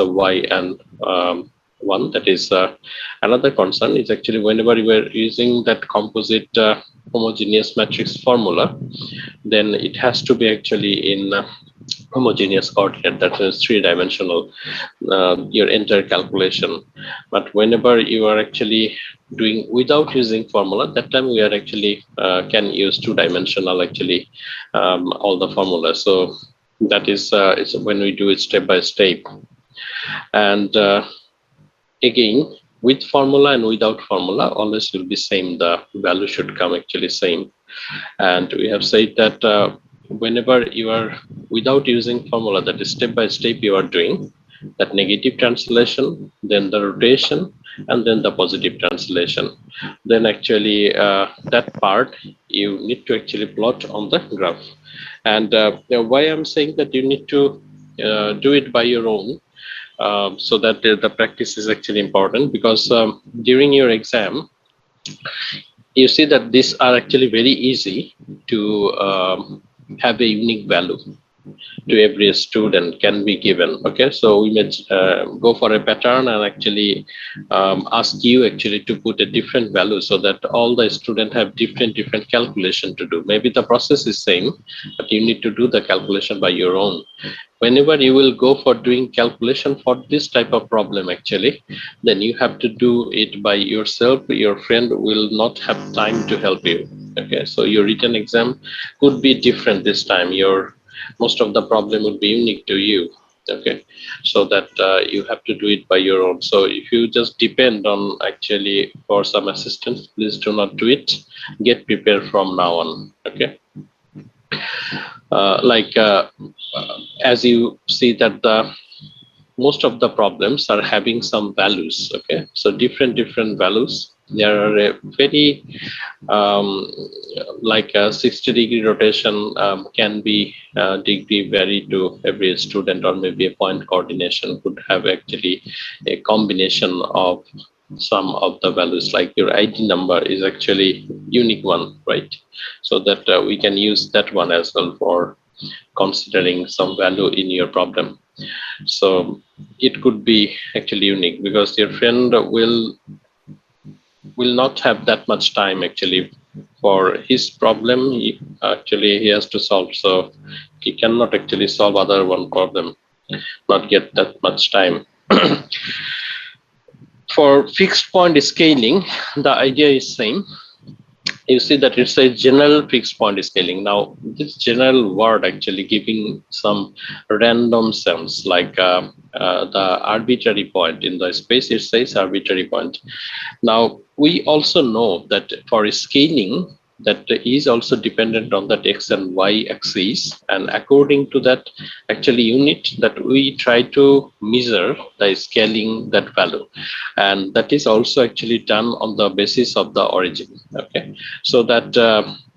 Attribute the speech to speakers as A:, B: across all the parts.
A: the y and 1. That is another concern is actually whenever you are using that composite homogeneous matrix formula, then it has to be actually in homogeneous coordinate, that is three-dimensional, your entire calculation. But whenever you are actually doing without using formula, that time we are actually can use two-dimensional actually all the formulas. So that is it's when we do it step by step. And again, with formula and without formula, always will be same. The value should come actually same. And we have said that whenever you are without using formula, that is step by step you are doing that negative translation, then the rotation, and then the positive translation. Then actually that part you need to actually plot on the graph. And why I'm saying that you need to do it by your own, so that the practice is actually important, because during your exam you see that these are actually very easy to have a unique value to every student can be given. Okay, so we may go for a pattern and actually ask you actually to put a different value, so that all the students have different calculation to do. Maybe the process is same, but you need to do the calculation by your own. Whenever you will go for doing calculation for this type of problem actually, then you have to do it by yourself. Your friend will not have time to help you. Okay, so your written exam could be different this time. Your most of the problem would be unique to you. Okay, so that you have to do it by your own. So if you just depend on actually for some assistance, please do not do it. Get prepared from now on. Okay, as you see that the most of the problems are having some values. Okay, so different values. There are a very like a 60-degree rotation can be degree vary to every student, or maybe a point coordination could have actually a combination of some of the values. Like your ID number is actually unique one, right? So that we can use that one as well for considering some value in your problem. So it could be actually unique, because your friend will not have that much time actually for his problem. He has to solve, so he cannot actually solve other one problem, not get that much time. For fixed point scaling, the idea is same. You see that it's a general fixed point scaling. Now this general word actually giving some random sense, like the arbitrary point in the space, it says arbitrary point. Now we also know that for scaling, that is also dependent on that x and y axis, and according to that actually unit that we try to measure the scaling that value, and that is also actually done on the basis of the origin. Okay, so that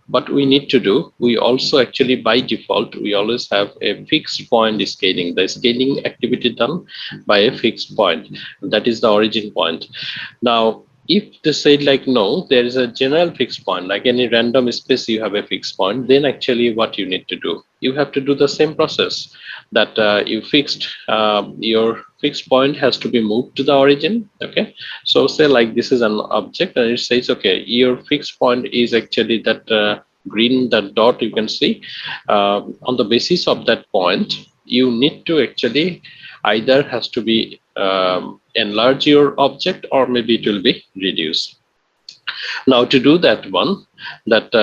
A: what we need to do, we also actually by default we always have a fixed point scaling, the scaling activity done by a fixed point, that is the origin point. Now if they say like no, there is a general fixed point, like any random space you have a fixed point, then actually what you need to do, you have to do the same process, that you fixed your fixed point has to be moved to the origin. Okay, so say like this is an object and it says okay, your fixed point is actually that green, that dot you can see. On the basis of that point, you need to actually either has to be enlarge your object, or maybe it will be reduced. Now to do that one, that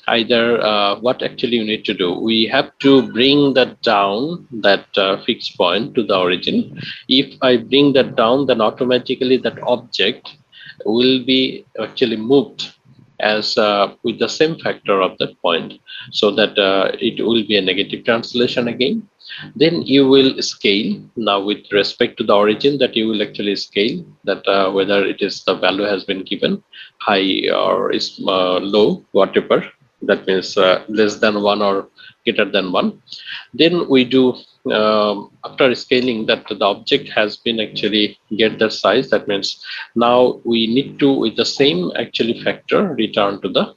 A: either what actually you need to do, we have to bring that down, that fixed point to the origin. If I bring that down, then automatically that object will be actually moved as with the same factor of that point, so that it will be a negative translation again. Then you will scale. Now with respect to the origin, that you will actually scale that whether it is the value has been given high or is low, whatever, that means less than 1 or greater than 1. Then we do after scaling, that the object has been actually get the size. That means now we need to, with the same actually factor, return to the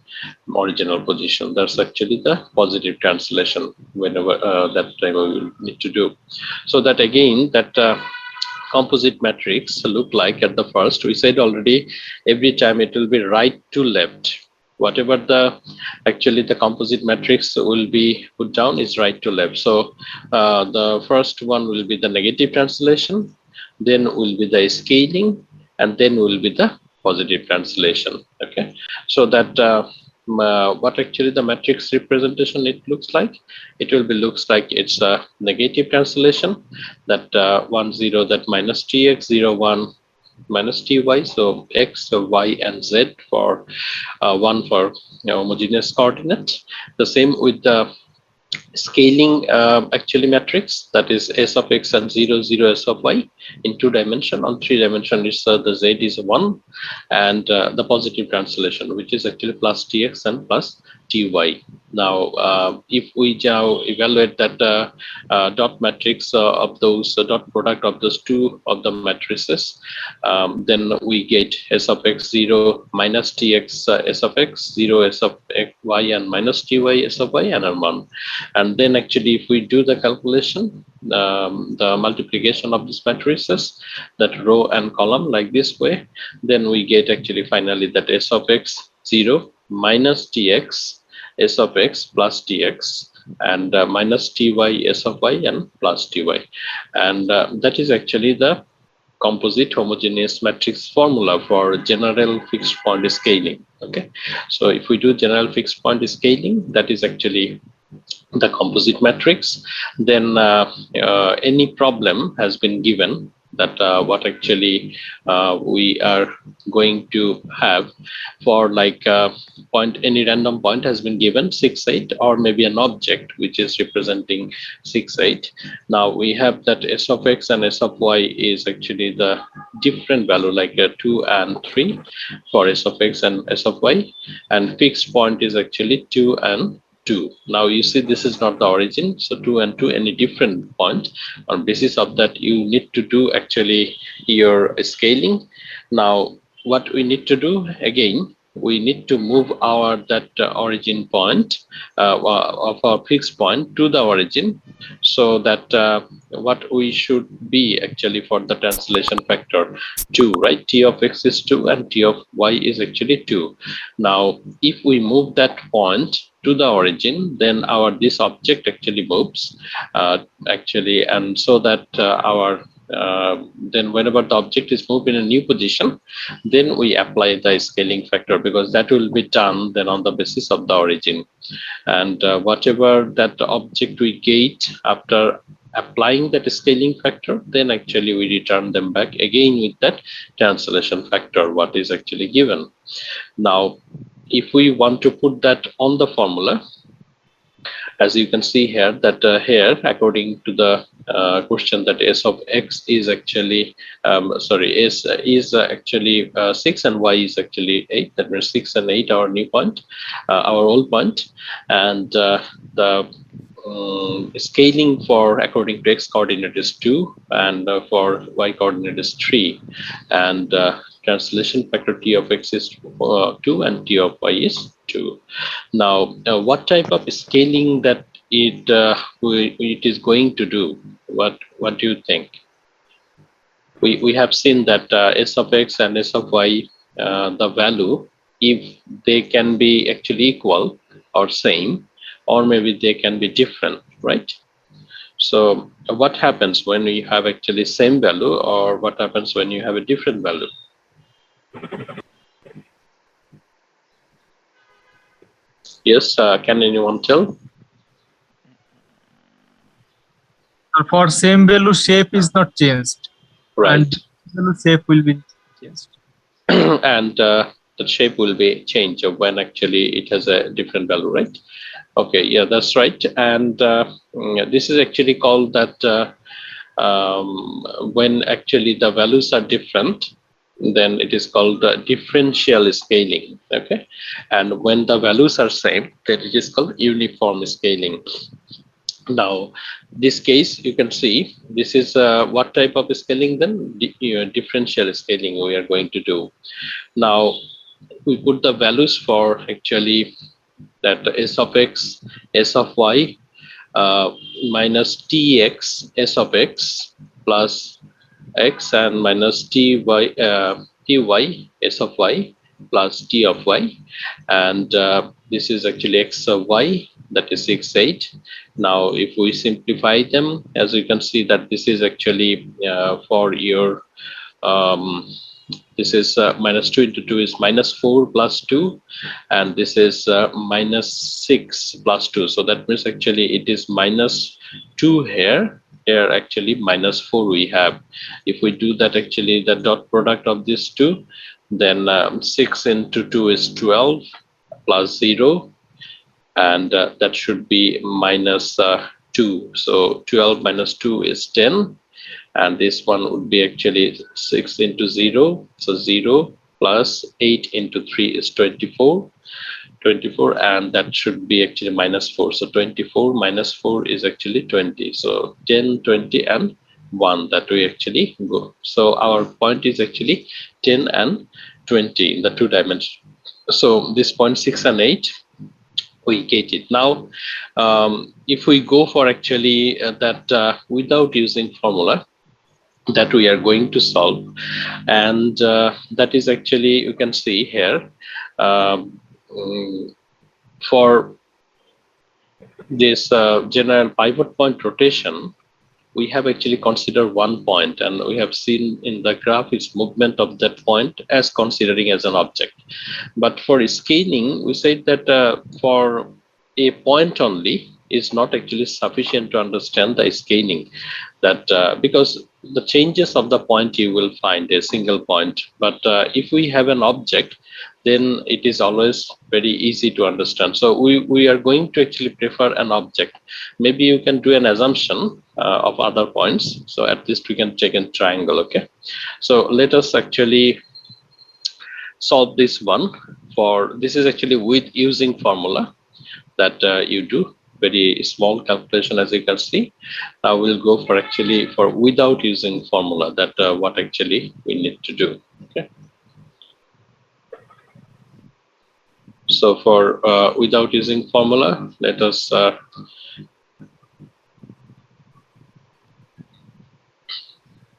A: original position. That's actually the positive translation whenever that time we will need to do. So that again, that composite matrix look like at the first? We said already, every time it will be right to left. Whatever the actually the composite matrix will be put down is right to left. So the first one will be the negative translation, then will be the scaling, and then will be the positive translation. Okay, so that what actually the matrix representation it looks like, it will be looks like it's a negative translation, that 1 0, that minus tx, 0 1 minus ty, so x, so y and z for one for homogeneous coordinate. The same with the scaling actually matrix, that is s of x and 0 0 s of y in 2 dimension. On 3 dimension is the z is 1, and the positive translation, which is actually plus tx and plus ty. Now if we now evaluate that dot matrix of those dot product of those two of the matrices, then we get s of x 0 minus tx s of x, 0 s of x, y, and minus ty s of y, and 1. And then actually if we do the calculation, the multiplication of these matrices, that row and column like this way, then we get actually finally that s of x 0 minus tx s of x plus tx, and minus ty s of y and plus ty. And that is actually the composite homogeneous matrix formula for general fixed point scaling. Okay, so if we do general fixed point scaling, that is actually the composite matrix. Then any problem has been given, that what actually we are going to have for like point, any random point has been given 6 8, or maybe an object which is representing 6 8. Now we have that s of x and s of y is actually the different value, like 2 and 3 for s of x and s of y, and fixed point is actually 2 and 2. Now you see this is not the origin, so 2 and 2 any different point. On basis of that you need to do actually your scaling. Now what we need to do again, we need to move our that origin point of our fixed point to the origin, so that what we should be actually for the translation factor 2, right? T of x is 2 and T of y is actually 2. Now if we move that point to the origin, then our this object actually moves actually, and so that our then whenever the object is moved in a new position, then we apply the scaling factor, because that will be done then on the basis of the origin. And whatever that object we get after applying that scaling factor, then actually we return them back again with that translation factor what is actually given. Now if we want to put that on the formula, as you can see here, that here according to the question, that s of x is actually sorry, s is actually 6 and y is actually 8, that means 6 and 8 our new point, our old point. And the scaling for according to x coordinate is 2, and for y coordinate is 3, and translation factor t of x is 2 and t of y is 2. Now what type of scaling that it is going to do? What do you think? We have seen that s of x and s of y, the value, if they can be actually equal or same, or maybe they can be different, right? So what happens when we have actually same value, or what happens when you have a different value? Yes, can anyone tell?
B: For same value, shape is not changed, and
A: Right.
B: value shape will be changed.
A: And the shape will be changed when actually it has a different value, right? Okay, yeah, that's right. And this is actually called that when actually the values are different, then it is called differential scaling. Okay, and when the values are same, then it is called uniform scaling. Now this case you can see this is what type of scaling, then differential scaling we are going to do. Now we put the values for actually that s of x, s of y, minus tx s of x plus x and minus ty ty s of y plus t of y, and this is actually x of y, that is 6 8. Now if we simplify them, as you can see that this is actually for your um, this is minus 2 into 2 is minus 4 plus 2, and this is minus 6 plus 2, so that means actually it is minus 2 here actually minus 4 we have. If we do that, actually the dot product of these two, then 6 into 2 is 12 plus 0, and that should be minus 2, so 12 minus 2 is 10, and this one would be actually 6 into 0, so 0 plus 8 into 3 is 24, and that should be actually minus 4, so 24 minus 4 is actually 20, so 10 20 and 1, that we actually go. So our point is actually 10 and 20 in the two dimensions. So this point 6 and 8, we get it now. If we go for actually that without using formula, that we are going to solve, and that is actually, you can see here, um, mm, for this general pivot point rotation, we have actually considered one point, and we have seen in the graph its movement of that point as considering as an object. But for scaling, we said that for a point only is not actually sufficient to understand the scaling, that because the changes of the point you will find a single point, but if we have an object, then it is always very easy to understand. So we are going to actually prefer an object. Maybe you can do an assumption of other points, so at least we can take a triangle. Okay, so let us actually solve this one. For this is actually with using formula, that you do very small calculation, as you can see. Now we'll go for actually for without using formula, that what actually we need to do. Okay, so for without using formula, let us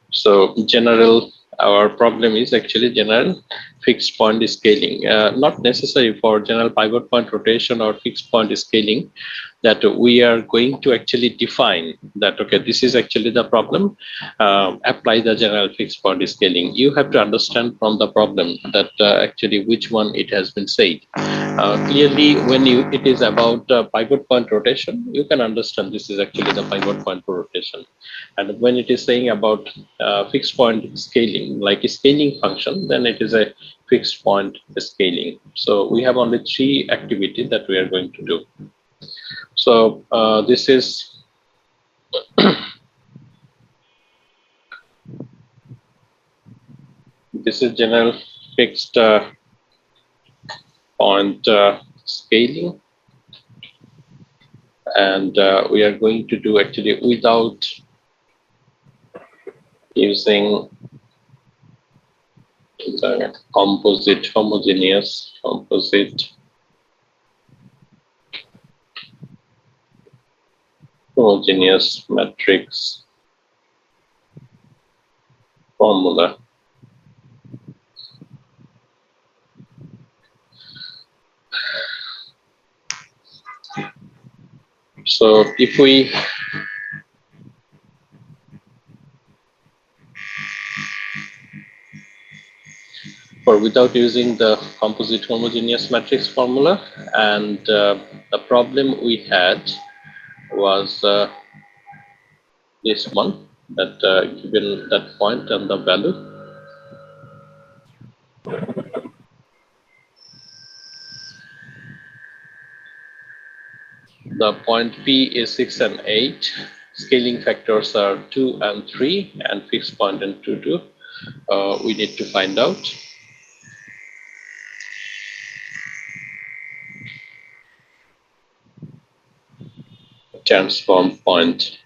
A: so general, our problem is actually general fixed point scaling, not necessary for general pivot point rotation or fixed point scaling, that we are going to actually define that, okay, this is actually the problem, apply the general fixed point scaling. You have to understand from the problem that actually which one it has been said. Clearly when you it is about pivot point rotation, you can understand this is actually the pivot point rotation, and when it is saying about fixed point scaling, like a scaling function, then it is a fixed point scaling. So we have only three activities that we are going to do. So this is general fixed point scaling, and we are going to do actually without using the composite homogeneous matrix formula. So if we for without using the composite homogeneous matrix formula, and the problem we had was this one, that given that point and the value, the point P is 6 and 8, scaling factors are 2 and 3, and fixed point and 2 2. We need to find out. Transform point.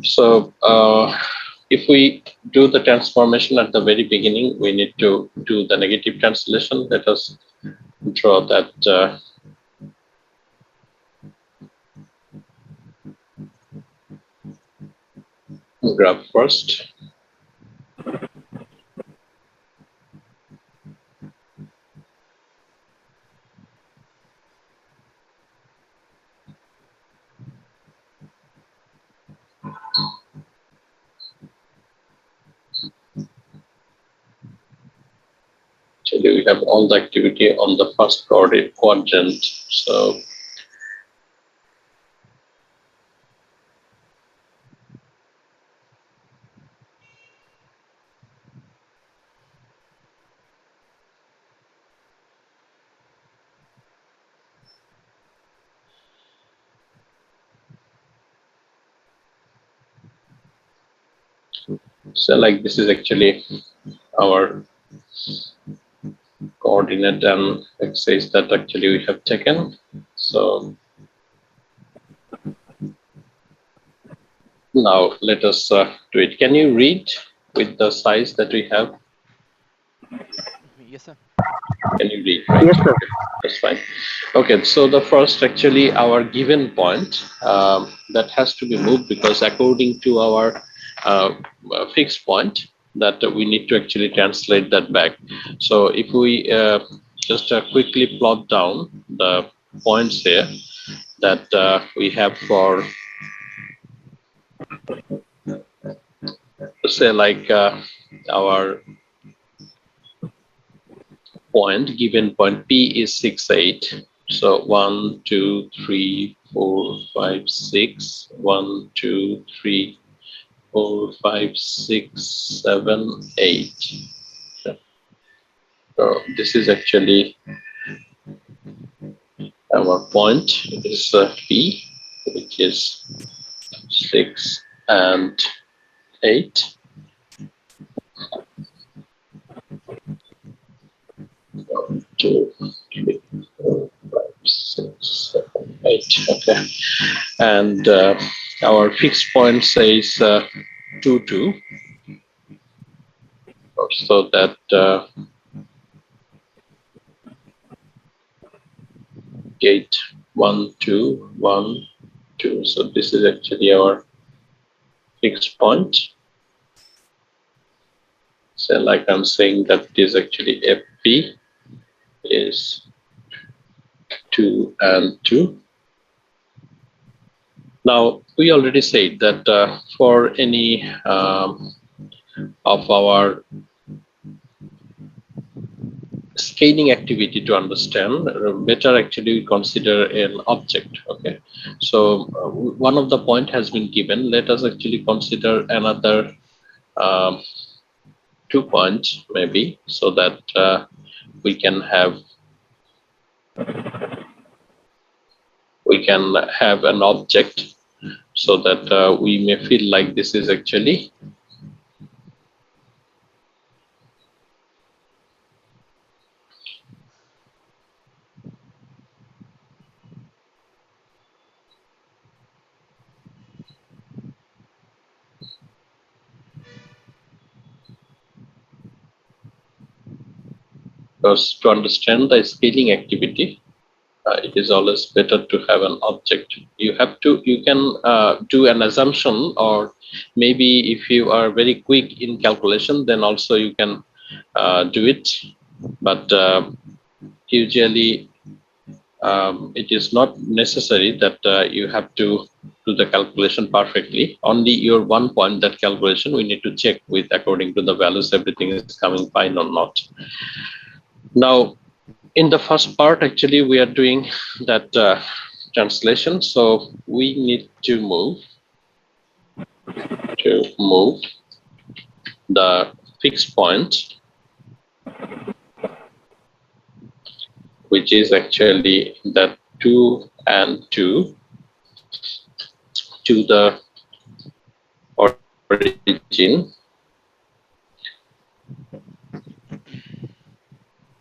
A: So if we do the transformation at the very beginning, we need to do the negative translation. Let us draw that graph first. Actually, we have all the activity on the first quadrant. So like this is actually our coordinate and axis that actually we have taken. So now let us do it. Can you read with the size that we have?
C: Yes, sir.
A: Can you read, right?
B: Yes, sir.
A: Okay, that's fine. Okay, so the first actually our given point that has to be moved because according to our fixed point that we need to actually translate that back. So if we just quickly plot down the points here that we have for say like our point given point P is 6, 8. So 1, 2, 3, 4, 5, 6. 1, 2, 3, 4, 5, 6, 7, 8. So this is actually our point. It is P, which is 6 and 8. 1, 2, 3, 4, 5, 6, 7, 8. Okay. And our fixed point says 2, 2. So that gate 1, 2, 1, 2. So this is actually our fixed point. So like I'm saying that is actually FP is 2 and 2. Now we already said that for any of our scaling activity to understand better, actually we consider an object. Okay, so one of the point has been given. Let us actually consider another 2 points maybe, so that we can have an object, so that we may feel like this is actually because to understand the scaling activity, it is always better to have an object. You can do an assumption, or maybe if you are very quick in calculation, then also you can do it. But usually it is not necessary that you have to do the calculation perfectly. Only your one point, that calculation, we need to check with according to the values, everything is coming fine or not. Now, in the first part, actually, we are doing that translation. So we need to move the fixed point, which is actually that 2 and 2, to the origin.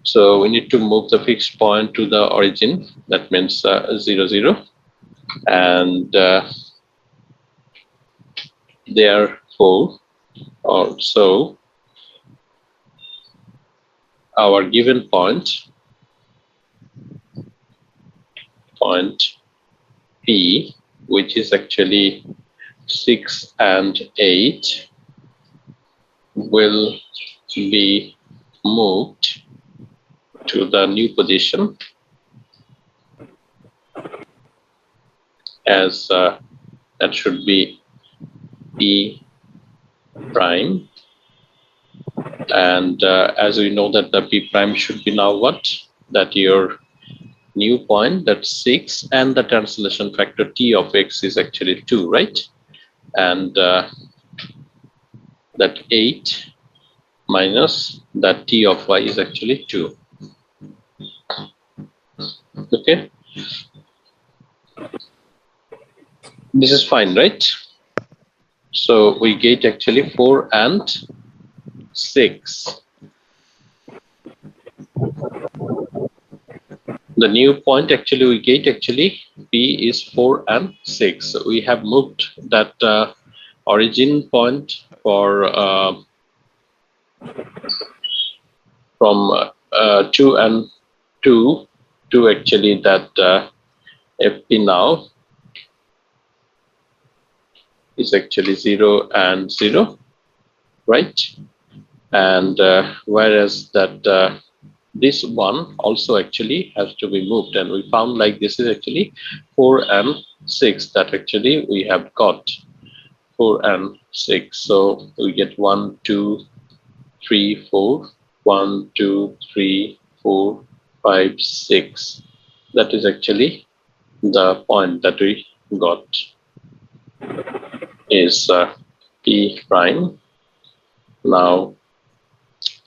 A: So we need to move the fixed point to the origin. That means 0, 0. and therefore also our given point P, which is actually 6 and 8, will be moved to the new position as that should be P prime, and as we know that the P prime should be now what? That your new point, that's 6, and the translation factor T of X is actually 2, right? And that 8 minus that T of Y is actually 2. Okay, this is fine, right? So we get actually 4 and 6. The new point actually we get actually P is 4 and 6. So we have moved that origin point for from 2 and 2 to actually that FP now is actually 0 and 0, right? And whereas that this one also actually has to be moved, and we found like this is actually 4 and 6 that actually we have got 4 and 6. So we get 1, 2, 3, 4, 1, 2, 3, 4, 5, 6. That is actually the point that we got is P prime now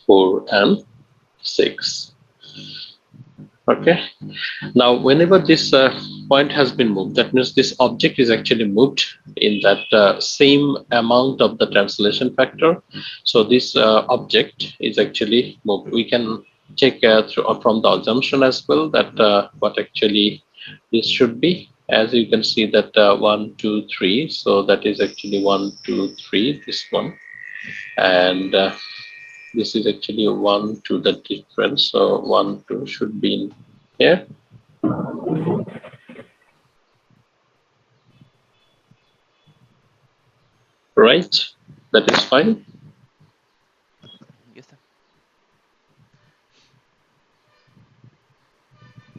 A: 4 and 6. Okay. Now, whenever this point has been moved, that means this object is actually moved in that same amount of the translation factor. So this object is actually moved. We can check from the assumption as well that what actually this should be. As you can see that 1, 2, 3. So that is actually 1, 2, 3. This one, and this is actually 1 to the difference. So 1, 2 should be in here. Right, that is fine.
C: Yes, sir.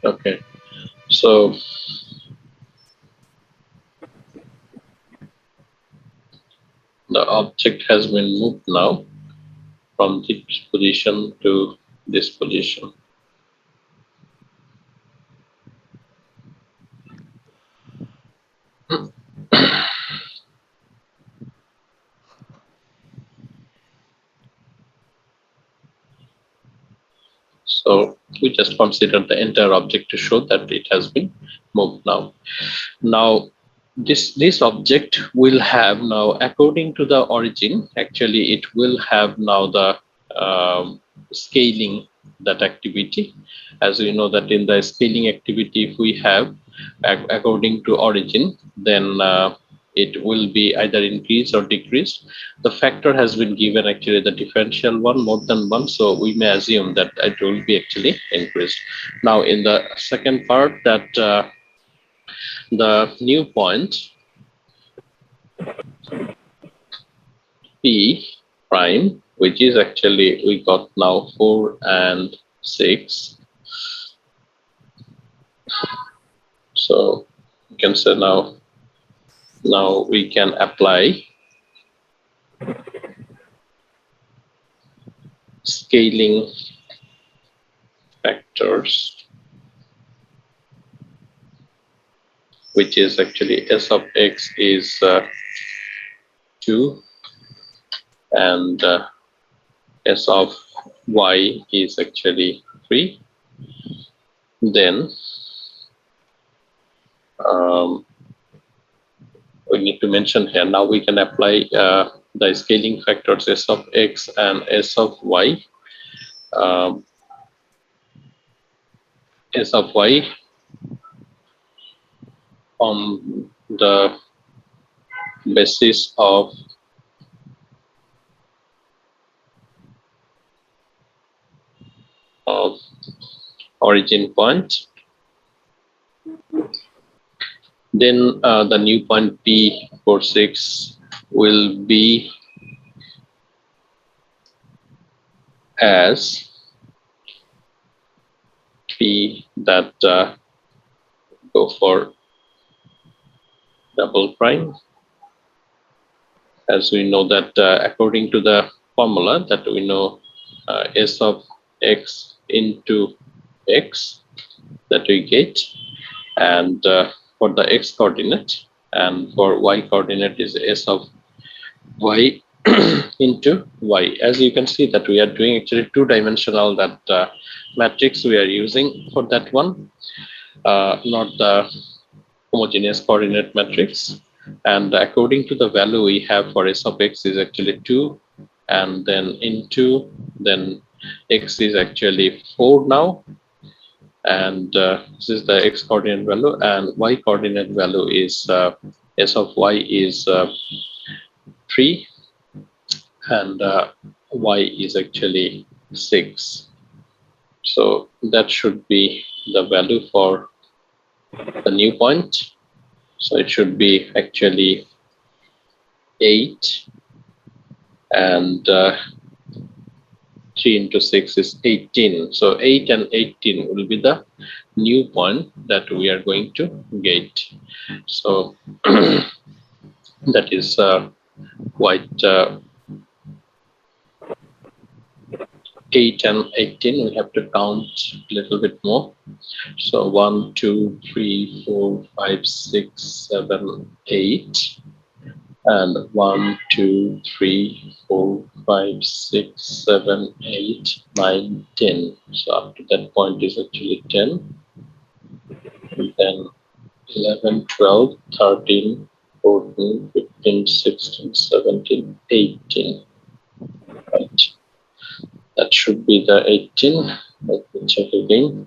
A: Okay, so the object has been moved now from this position to this position. So we just consider the entire object to show that it has been moved now. Now this object will have now, according to the origin, actually it will have now the scaling that activity. As we know that in the scaling activity, if we have according to origin, then it will be either increase or decrease. The factor has been given actually the differential one more than one, so we may assume that it will be actually increased. Now in the second part, that the new point P prime, which is actually we got now 4 and 6. So you can say now we can apply scaling factors, which is actually S of X is 2 and S of Y is actually 3. Then we need to mention here, now we can apply the scaling factors S of X and S of Y. S of Y on the basis of origin point. Then the new point P46 will be as P that go for double prime, as we know that according to the formula that we know S of x into x that we get, and for the x coordinate, and for y coordinate is S of y into y. As you can see that we are doing actually two-dimensional that matrix we are using for that one, not the homogeneous coordinate matrix. And according to the value we have for S of x is actually 2, and then into, then x is actually 4 now, and this is the x coordinate value, and y coordinate value is S of y is 3, and y is actually 6. So that should be the value for the new point. So it should be actually 8, and 3 into 6 is 18. So 8 and 18 will be the new point that we are going to get. So that is quite 8 and 18. We have to count a little bit more. So 1, 2, 3, 4, 5, 6, 7, 8. And 1, 2, 3, 4, 5, 6, 7, 8, 9, 10. So up to that point is actually 10. And then 11, 12, 13, 14, 15, 16, 17, 18. Right. That should be the 18. Let me check again.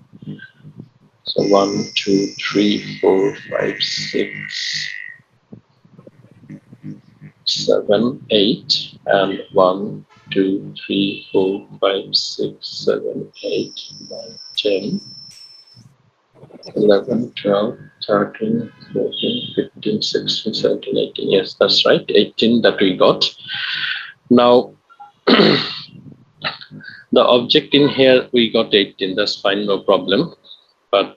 A: So 1, 2, 3, 4, 5, 6, 7, 8, and 1, 2, 3, 4, 5, 6, 7, 8, 9, 10, 11, 12, 13, 14, 15, 16, 17, 18. Yes, that's right, 18 that we got. Now, the object in here, we got 18, that's fine, no problem. But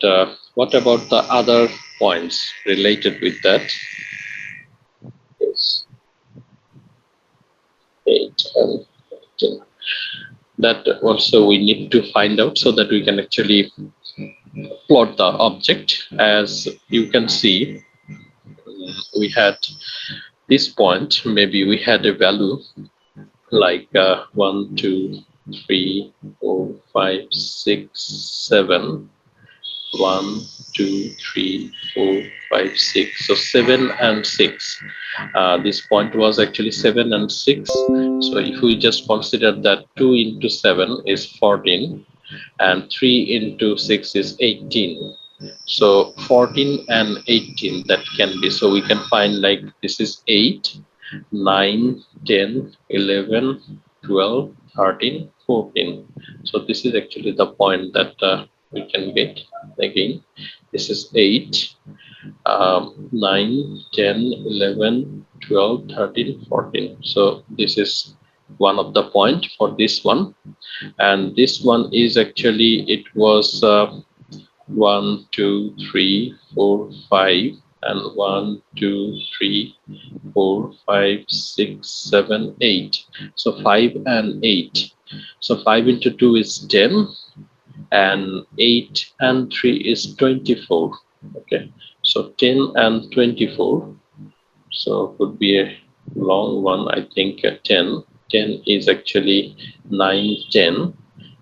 A: what about the other points related with that? Yes, 8 and 18. That also we need to find out so that we can actually plot the object. As you can see, we had this point, maybe we had a value like 1, 2, 3, 4, 5, 6, 7, 1, 2, 3, 4, 5, 6. So 7 and 6. This point was actually 7 and 6. So if we just consider that 2 into 7 is 14, and 3 into 6 is 18. So 14 and 18 that can be. So we can find like this is 8, 9, 10, 11, 12, 13, 14. So this is actually the point that we can get. Again, this is 8, 9, 10, 11, 12, 13, 14. So this is one of the point for this one. And this one is actually, it was 1, 2, 3, 4, 5, and 1, 2, 3, 4, 5, 6, 7, 8. So 5 and 8. So 5 into 2 is 10, and 8 and 3 is 24. Okay, so 10 and 24. So could be a long one, I think 10. 10 is actually 9, 10,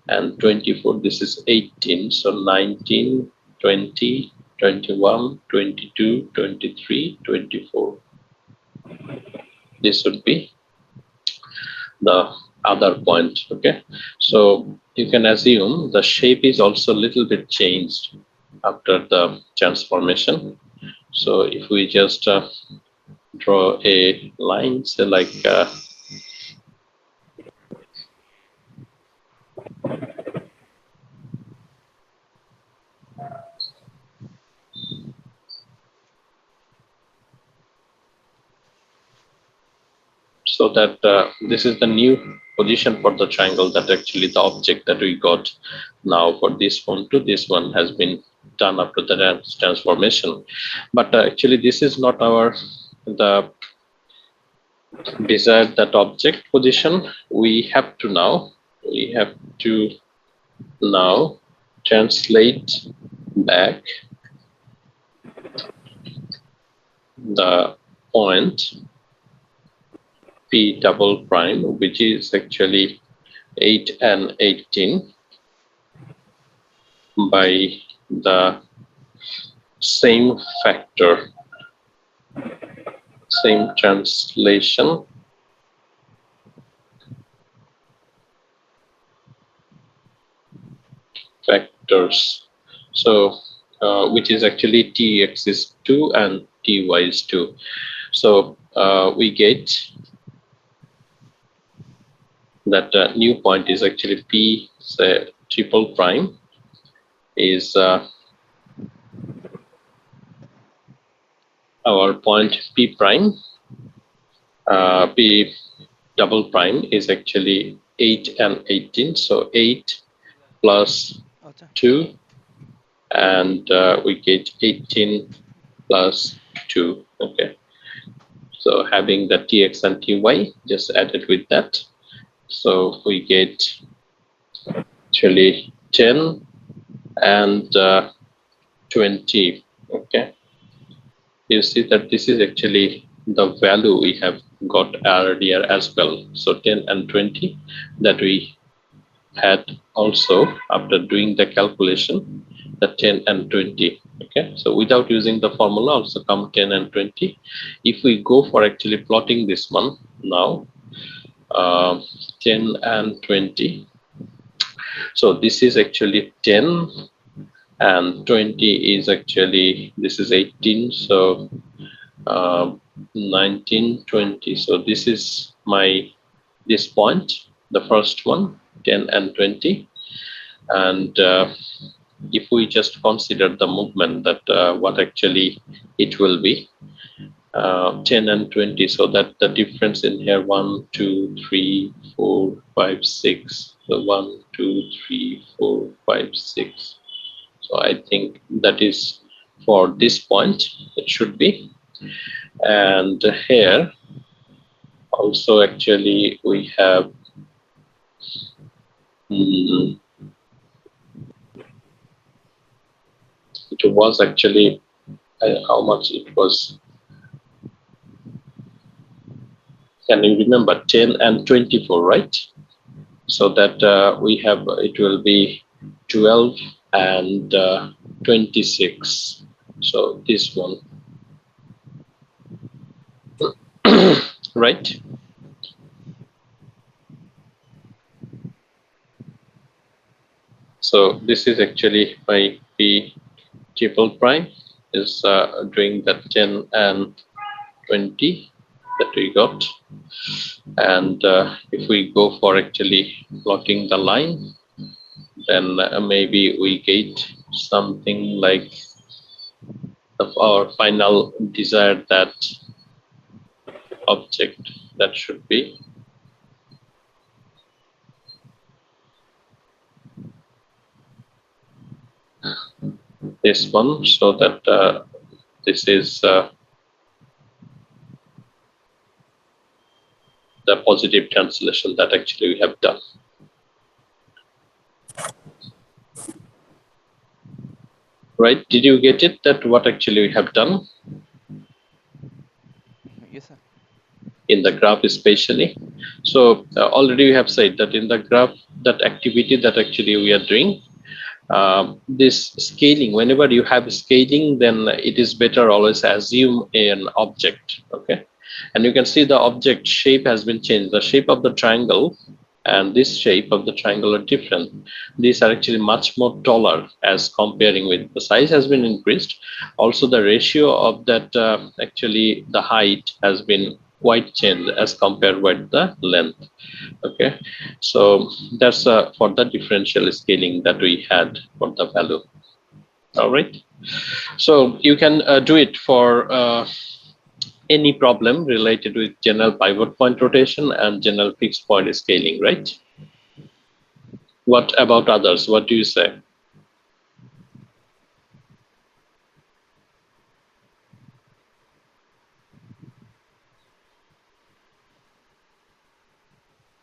A: and 24, this is 18. So 19, 20, 21, 22, 23, 24. This would be the other point. Okay, so you can assume the shape is also a little bit changed after the transformation. So if we just draw a line, say like so that this is the new position for the triangle, that actually the object that we got now for this one to this one has been done after the transformation. But actually this is not our the desired that object position. We have to now translate back the point P double prime, which is actually 8 and 18, by the same factor, same translation factors. So which is actually tx is 2 and ty is 2. So we get that new point is actually P say triple prime is our point P prime. P double prime is actually 8 and 18. So 8 plus
C: अच्छा
A: 2, and we get 18 plus 2. Okay. So having the tx and ty just added with that. So we get actually 10 and 20. Okay. You see that this is actually the value we have got earlier as well. So 10 and 20 that we had also after doing the calculation, the 10 and 20. Okay, so without using the formula also come 10 and 20. If we go for actually plotting this one now, 10 and 20, so this is actually 10 and 20 is actually, this is 18, so 19, 20. So this is this point, the first one, 10 and 20. And if we just consider the movement, that what actually it will be, 10 and 20, so that the difference in here 1 2 3 4 5 6, so 1 2 3 4 5 6. So I think that is for this point it should be. And here also actually we have it was actually how much it was, can you remember, 10 and 24, right? So that we have, it will be 12 and 26. So this one, right? So this is actually my P triple prime is doing that 10 and 20 that we got. And if we go for actually plotting the line, then maybe we get something like our final desired that object, that should be this one. So that this is the positive translation that actually we have done. Right? Did you get it? That what actually we have done
C: yes sir
A: in the graph especially. So already we have said that in the graph, that activity that actually we are doing, this scaling, whenever you have scaling, then it is better always assume an object. Okay, and you can see the object shape has been changed. The shape of the triangle and this shape of the triangle are different. These are actually much more taller as comparing with the size has been increased. Also, the ratio of that actually the height has been quite changed as compared with the length. Okay, so that's for the differential scaling that we had for the value. All right, so you can do it for any problem related with general pivot point rotation and general fixed point scaling, right? What about others? What do you say?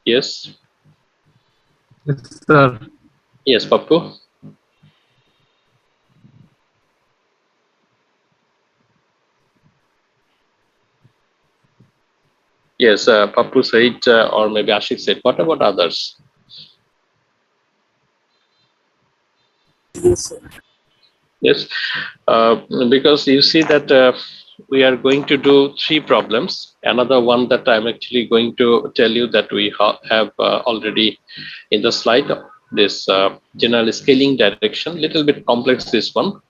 A: Yes.
B: Yes, sir.
A: Yes, Pappu. Yes, Pappu said, or maybe Ashik said. What about others? Yes, because you see that we are going to do three problems. Another one that I'm actually going to tell you that we have already in the slide, this general scaling direction, little bit complex this one.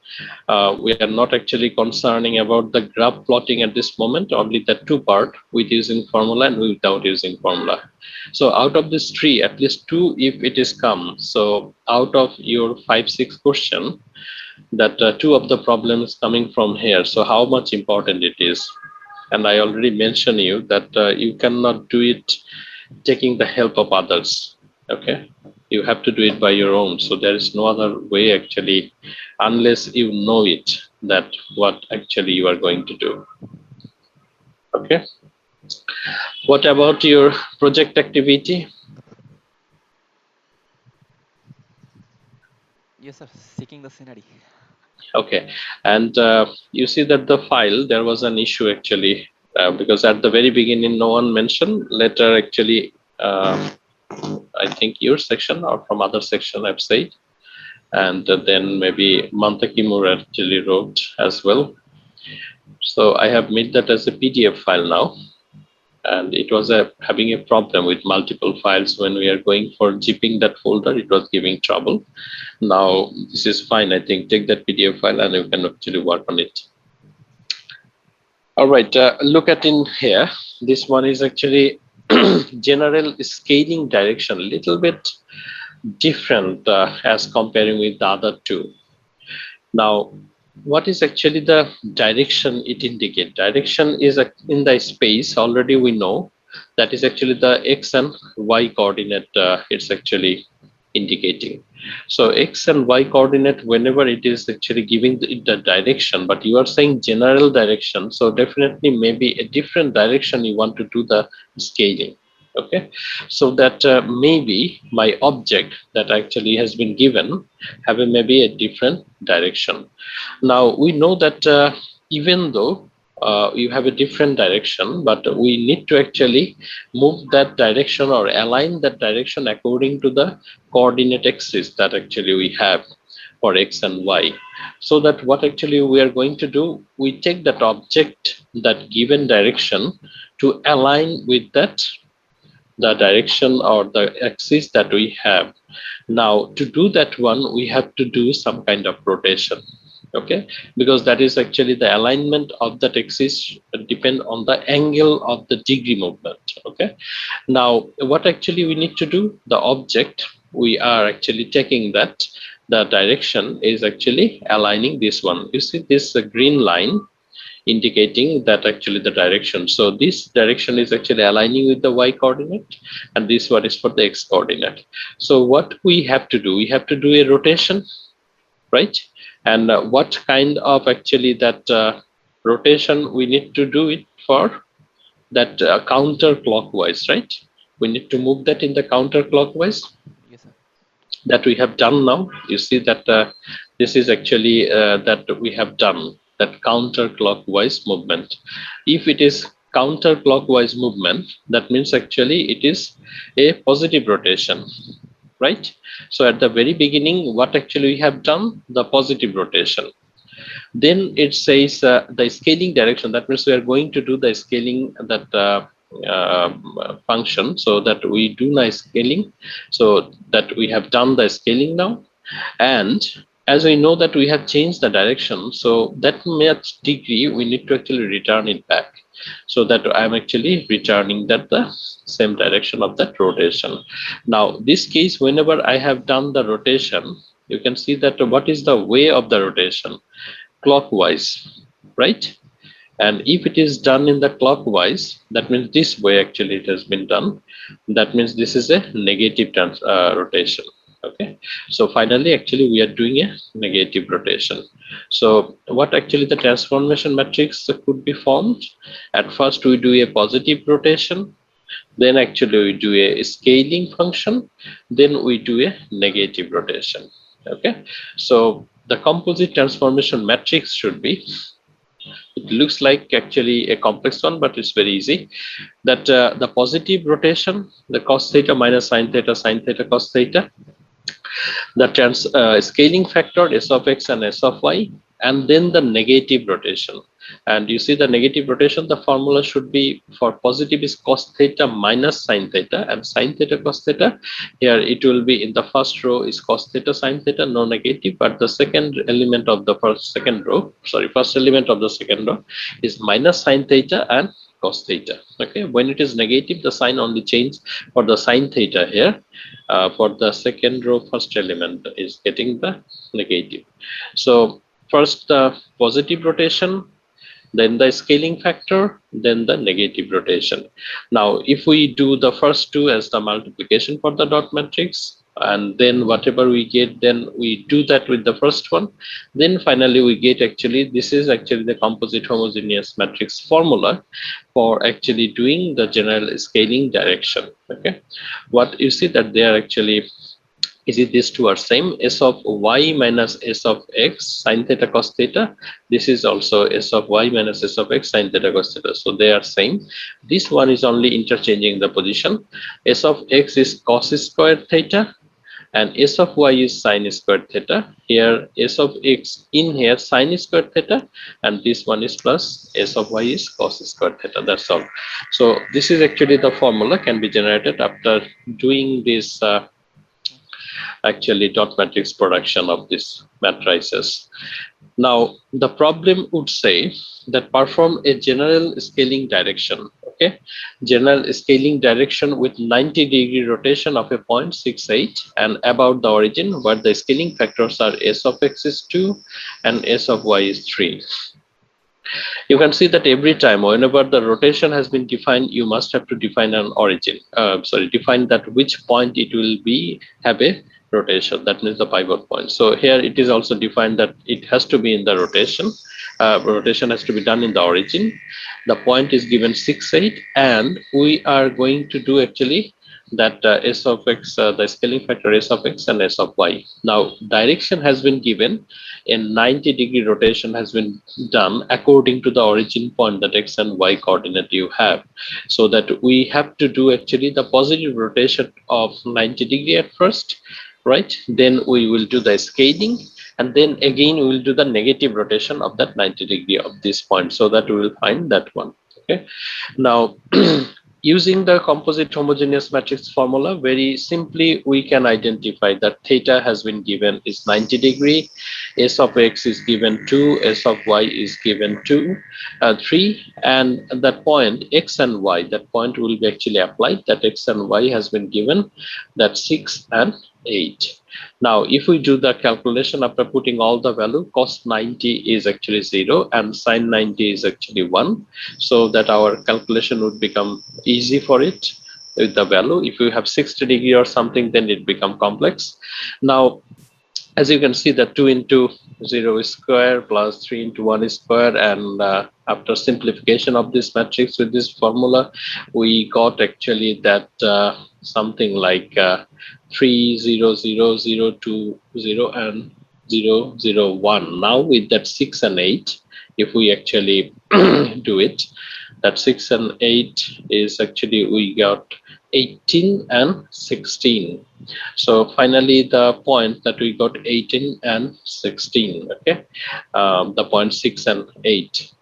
A: We are not actually concerning about the graph plotting at this moment, only the two part with using formula and without using formula. So out of this three, at least two if it is come. So out of your 5-6 question, that two of the problems coming from here. So how much important it is? And I already mentioned you that you cannot do it taking the help of others. Okay, you have to do it by your own. So there is no other way actually, unless you know it that what actually you are going to do. Okay, what about your project activity?
C: Yes, sir. Seeking the scenery.
A: Okay, and you see that the file there was an issue actually, because at the very beginning no one mentioned, later actually I think your section or from other section I've said, and then maybe Manta Kimur actually wrote as well. So I have made that as a PDF file now, and it was having a problem with multiple files. When we are going for zipping that folder, it was giving trouble. Now this is fine. I think take that PDF file and you can actually work on it. All right, look at in here. This one is actually general scaling direction, little bit different as comparing with the other two. Now, what is actually the direction it indicates? Direction is in the space. Already we know that is actually the x and y coordinate. It's actually indicating. So x and y coordinate, whenever it is actually giving the direction, but you are saying general direction. So definitely maybe a different direction you want to do the scaling. Okay, so that maybe my object that actually has been given have a maybe a different direction. Now we know that even though you have a different direction, but we need to actually move that direction or align that direction according to the coordinate axis that actually we have for x and y. So that what actually we are going to do, we take that object, that given direction, to align with that the direction or the axis that we have. Now to do that one, we have to do some kind of rotation. Okay, because that is actually the alignment of that axis depend on the angle of the degree movement. Okay, now what actually we need to do, the object we are actually taking that the direction is actually aligning this one. You see this green line indicating that actually the direction. So this direction is actually aligning with the y coordinate, and this one is for the x coordinate. So what we have to do, we have to do a rotation, right? And what kind of actually that rotation we need to do it for? That counterclockwise, right? We need to move that in the counterclockwise.
C: Yes, sir.
A: That we have done now. You see that this is actually that we have done that counterclockwise movement. If it is counterclockwise movement, that means actually it is a positive rotation, right? So at the very beginning, what actually we have done, the positive rotation. Then it says the scaling direction. That means we are going to do the scaling that function, so that we do nice scaling, so that we have done the scaling now. And as we know that we have changed the direction, so that much degree we need to actually return it back, so that I'm actually returning that the same direction of that rotation. Now this case, whenever I have done the rotation, you can see that what is the way of the rotation? Clockwise, right? And if it is done in the clockwise, that means this way actually it has been done. That means this is a negative rotation. Okay, so finally actually we are doing a negative rotation. So what actually the transformation matrix could be formed? At first we do a positive rotation, then actually we do a scaling function, then we do a negative rotation. Okay, so the composite transformation matrix should be, it looks like actually a complex one, but it's very easy. That the positive rotation, the cos theta minus sine theta cos theta, the scaling factor s of x and s of y, and then the negative rotation. And you see the negative rotation, the formula should be for positive is cos theta minus sine theta, and sine theta cos theta. Here it will be in the first row is cos theta sine theta, no negative, but the second element of the second row, sorry, first element of the second row is minus sine theta and cos theta. Okay, when it is negative, the sign only change for the sine theta here. For the second row, first element is getting the negative. So first the positive rotation, then the scaling factor, then the negative rotation. Now if we do the first two as the multiplication for the dot matrix, and then whatever we get, then we do that with the first one, then finally we get actually, this is actually the composite homogeneous matrix formula for actually doing the general scaling direction. Okay, what you see that they are actually, is it these two are same, s of y minus s of x sine theta cos theta, this is also s of y minus s of x sine theta cos theta, so they are same. This one is only interchanging the position. S of x is cos squared theta and s of y is sine squared theta. Here s of x in here sine squared theta, and this one is plus s of y is cos squared theta, that's all. So this is actually the formula can be generated after doing this actually dot matrix production of these matrices. Now the problem would say that perform a general scaling direction. Okay, general scaling direction with 90-degree rotation of a 0.68 and about the origin, where the scaling factors are s of x is 2 and s of y is 3. You can see that every time whenever the rotation has been defined, you must have to define an origin, define that which point it will be have a rotation, that means the pivot point. So here it is also defined that it has to be in the rotation, rotation has to be done in the origin. The point is given 6 8, and we are going to do actually that s of x, the scaling factor s of x and s of y. Now direction has been given, a 90-degree rotation has been done according to the origin point, that x and y coordinate you have, so that we have to do actually the positive rotation of 90-degree at first, right? Then we will do the scaling, and then again we will do the negative rotation of that 90-degree of this point, so that we will find that one. Okay, now using the composite homogeneous matrix formula, very simply we can identify that theta has been given is 90-degree, s of x is given 2, s of y is given 2, 3, and that point x and y, that point will be actually applied, that x and y has been given, that 6 and 8. Now if we do the calculation after putting all the value, cos 90 is actually 0 and sine 90 is actually 1, so that our calculation would become easy for it with the value. If you have 60-degree or something, then it become complex. Now as you can see, that 2 into 0 is square plus 3 into 1 is square, and after simplification of this matrix with this formula, we got actually that something like 3 0 0 0 2 0 and 0 0 1. Now with that 6 and 8, if we actually do it, that 6 and 8 is actually we got 18 and 16. So finally the point that we got 18 and 16. Okay, the point 6 and 8.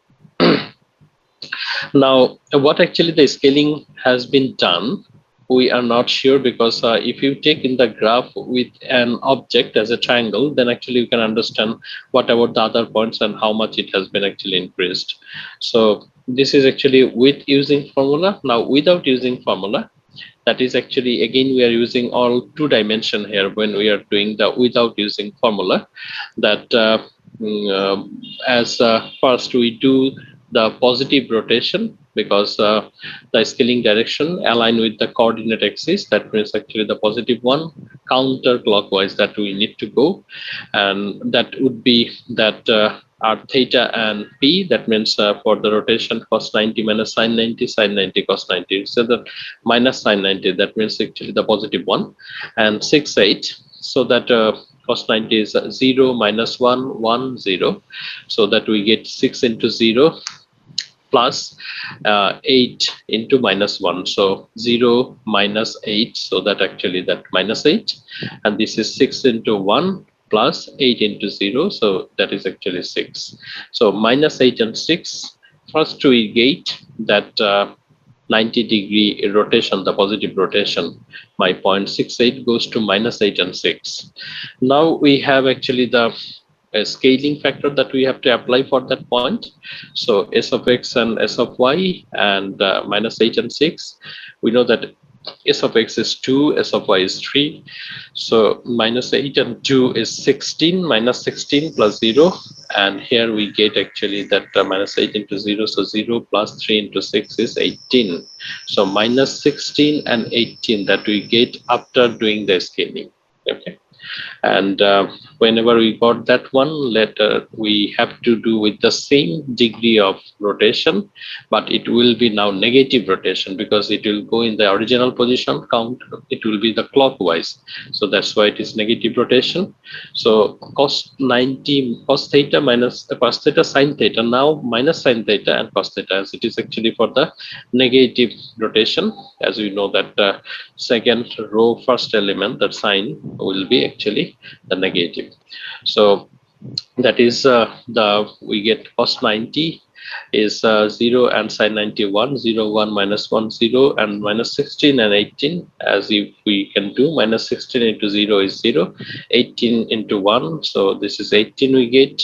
A: Now, what actually the scaling has been done, we are not sure, because if you take in the graph with an object as a triangle, then actually you can understand what about the other points and how much it has been actually increased. So this is actually with using formula. Now, without using formula, that is actually, again, we are using all two dimension here when we are doing the without using formula. That as first we do the positive rotation, because the scaling direction align with the coordinate axis, that means actually the positive one, counterclockwise that we need to go, and that would be that r theta and p, that means for the rotation cos 90 minus sin 90, sin 90 cos 90, so that minus sin 90, that means actually the positive one, and 6 8, so that cos 90 is 0 minus 1 1 0, so that we get 6 into 0 plus 8 into minus 1, so 0 minus 8, so that actually that minus 8, and this is 6 into 1 plus 8 into 0, so that is actually 6. So minus 8 and 6, first we get that 90-degree rotation, the positive rotation, my 0.68 goes to minus 8 and 6. Now we have actually the scaling factor that we have to apply for that point. So s of x and s of y, and minus 8 and 6. We know that s of x is 2, s of y is 3. So minus 8 and 2 is 16, minus 16 plus 0. And here we get actually that minus 8 into 0. So 0 plus 3 into 6 is 18. So minus 16 and 18 that we get after doing the scaling. Okay. And whenever we got that one, later we have to do with the same degree of rotation, but it will be now negative rotation, because it will go in the original position count, it will be the clockwise, so that's why it is negative rotation. So cos 90 cos theta minus cos theta sin theta, now minus sin theta and cos theta, as it is actually for the negative rotation, as we know that second row first element, that sign will be actually the negative. So that is the we get cos 90 is 0 and sin 91, 0 1 minus 1 0, and minus 16 and 18, as if we can do minus 16 into 0 is 0, 18 into 1, so this is 18 we get,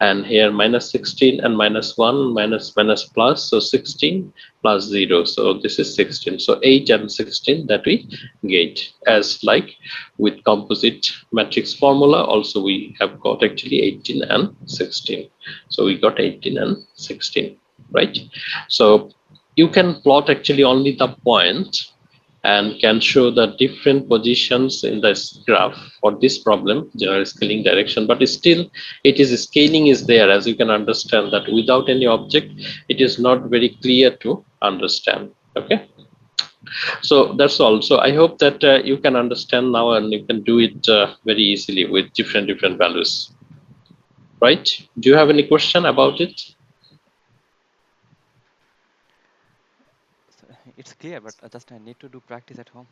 A: and here minus 16 and minus 1 minus minus plus, so 16 plus 0, so this is 16, so 8 and 16 that we get, as like with composite matrix formula also we have got actually 18 and 16, so we got 18 and 16, right? So you can plot actually only the point and can show the different positions in this graph for this problem, general scaling direction, but still it is scaling is there, as you can understand that without any object it is not very clear to understand. Okay, so that's all. So I hope that you can understand now, and you can do it very easily with different values, right? Do you have any question about it?
C: So it's clear, but just I need to do practice at home.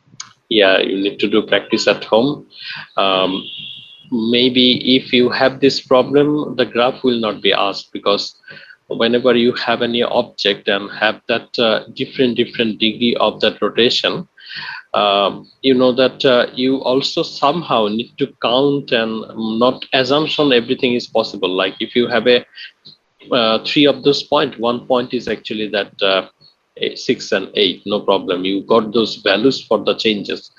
A: Yeah, you need to do practice at home. um, Maybe if you have this problem, the graph will not be asked, because whenever you have any object and have that different degree of that rotation, you know that you also somehow need to count and not assumption everything is possible. Like if you have a three of those point, one point is actually that 6 and 8, no problem, you got those values for the changes.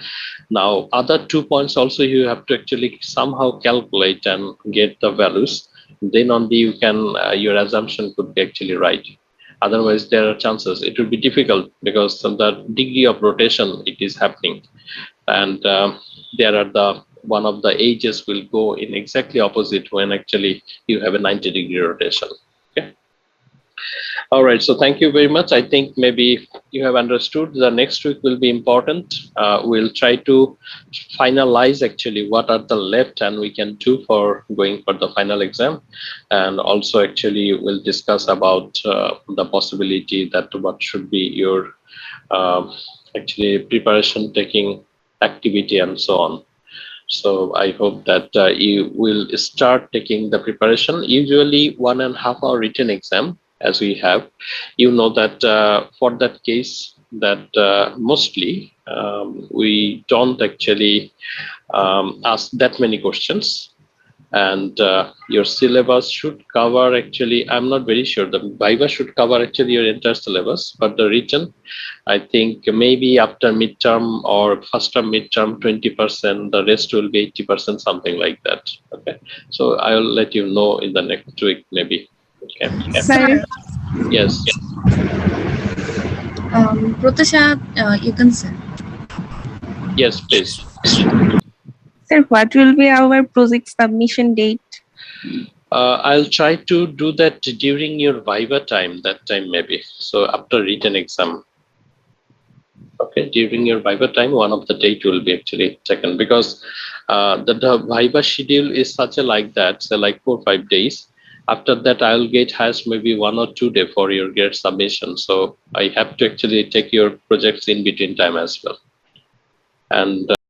A: Now other 2 points also you have to actually somehow calculate and get the values, then only you can your assumption could be actually right. Otherwise there are chances it will be difficult, because of the degree of rotation it is happening, and there are the one of the edges will go in exactly opposite when actually you have a 90-degree rotation. Okay. All right, so thank you very much. I think maybe you have understood. The next week will be important. We'll try to finalize actually what are the left and we can do for going for the final exam, and also actually we'll discuss about the possibility that what should be your actually preparation taking activity and so on. So I hope that you will start taking the preparation. Usually 1.5 hour written exam, as we have, you know that for that case that mostly we don't actually ask that many questions, and your syllabus should cover, actually I'm not very sure, the viva should cover actually your entire syllabus, but the written, I think maybe after midterm or first term midterm 20%, the rest will be 80%, something like that. Okay, so I'll let you know in the next week maybe. Okay.
D: Sir,
A: Yes.
D: Pratasha, you can say.
A: Yes, please.
E: Sir, what will be our project submission date?
A: I'll try to do that during your viva time, that time maybe. So after written exam. Okay, during your viva time, one of the date will be actually taken, because the viva schedule is such a like that, so like 4 or 5 days. After that, I'll get has maybe 1 or 2 day for your grade submission. So I have to actually take your projects in between time as well. And